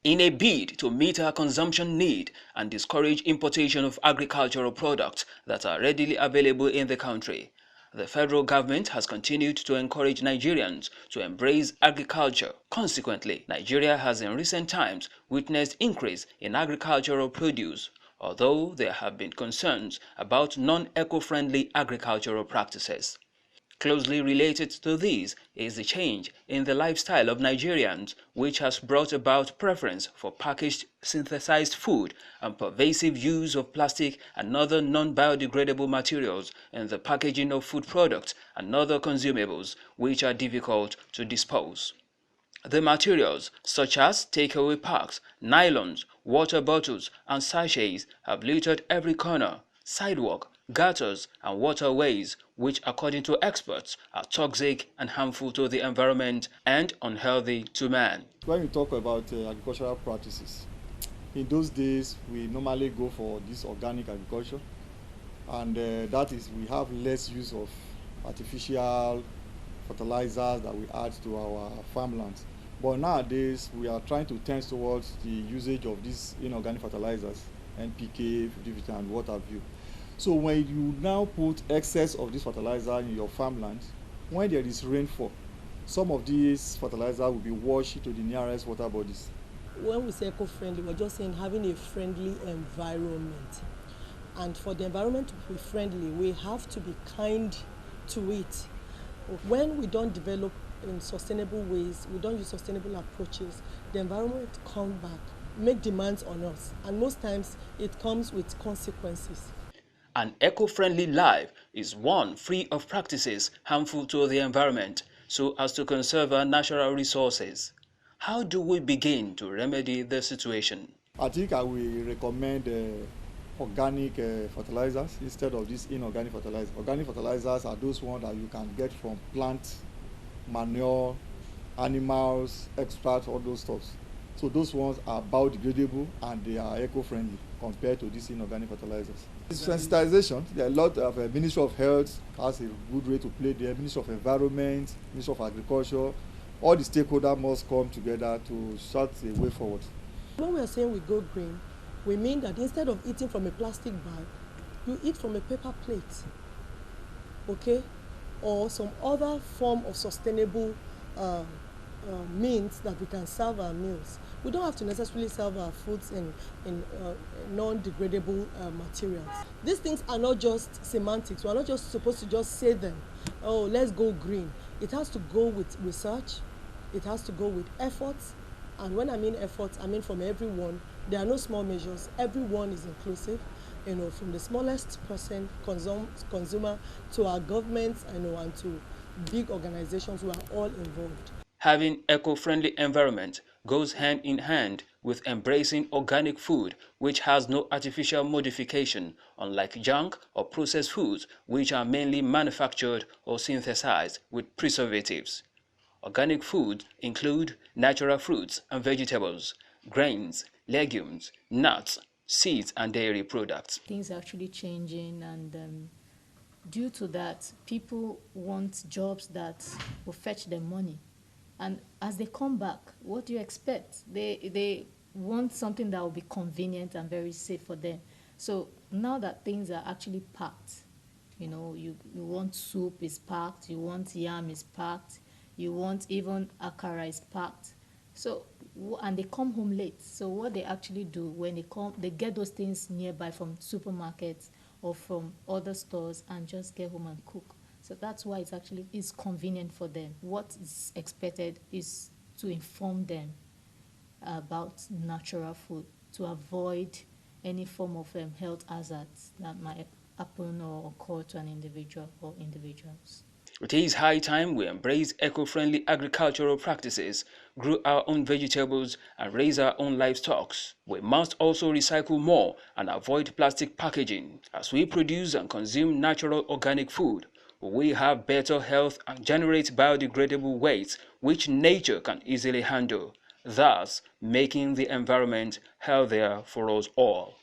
In a bid to meet our consumption need and discourage importation of agricultural products that are readily available in the country, the federal government has continued to encourage Nigerians to embrace agriculture. Consequently, Nigeria has in recent times witnessed increase in agricultural produce, although there have been concerns about non-eco-friendly agricultural practices. Closely related to this is the change in the lifestyle of Nigerians, which has brought about preference for packaged synthesized food and pervasive use of plastic and other non-biodegradable materials in the packaging of food products and other consumables, which are difficult to dispose. The materials, such as takeaway packs, nylons, water bottles, and sachets, have littered every corner, sidewalk, gutters, and waterways, which, according to experts, are toxic and harmful to the environment and unhealthy to man. When we talk about agricultural practices, in those days we normally go for this organic agriculture, and that is, we have less use of artificial fertilizers that we add to our farmlands. But nowadays we are trying to tend towards the usage of these inorganic fertilizers, NPK, 50, and what have you. So when you now put excess of this fertilizer in your farmland, when there is rainfall, some of these fertilizer will be washed into the nearest water bodies. When we say eco-friendly, we're just saying having a friendly environment. And for the environment to be friendly, we have to be kind to it. When we don't develop in sustainable ways, we don't use sustainable approaches, the environment comes back, make demands on us, and most times it comes with consequences. An eco-friendly life is one free of practices harmful to the environment, so as to conserve our natural resources. How do we begin to remedy the situation? I think I will recommend organic fertilizers instead of these inorganic fertilizers. Organic fertilizers are those ones that you can get from plant manure, animals, extracts, all those stuffs. So those ones are biodegradable and they are eco-friendly compared to these inorganic fertilizers. Sensitization, there are a lot of Ministry of Health has a good role to play there, Ministry of Environment, Ministry of Agriculture. All the stakeholders must come together to chart a way forward. When we are saying we go green, we mean that instead of eating from a plastic bag, you eat from a paper plate, okay? Or some other form of sustainable means that we can serve our meals. We don't have to necessarily serve our foods in non-degradable materials. These things are not just semantics. We're not just supposed to just say them, oh, let's go green. It has to go with research. It has to go with efforts. And when I mean efforts, I mean from everyone. There are no small measures. Everyone is inclusive, from the smallest person, consumer, to our governments, and to big organizations who are all involved. Having eco-friendly environment goes hand in hand with embracing organic food, which has no artificial modification, unlike junk or processed foods, which are mainly manufactured or synthesized with preservatives. Organic foods include natural fruits and vegetables, grains, legumes, nuts, seeds, and dairy products. Things are actually changing, and due to that, people want jobs that will fetch them money. And as they come back, what do you expect? They want something that will be convenient and very safe for them. So now that things are actually packed, you want soup is packed, you want yam is packed, you want even akara is packed. So, and they come home late. So what they actually do when they come, they get those things nearby from supermarkets or from other stores and just get home and cook. So that's why it's convenient for them. What is expected is to inform them about natural food, to avoid any form of health hazards that might happen or occur to an individual or individuals. It is high time we embrace eco-friendly agricultural practices, grow our own vegetables, and raise our own livestock. We must also recycle more and avoid plastic packaging. As we produce and consume natural organic food, we have better health and generate biodegradable waste which nature can easily handle, thus making the environment healthier for us all.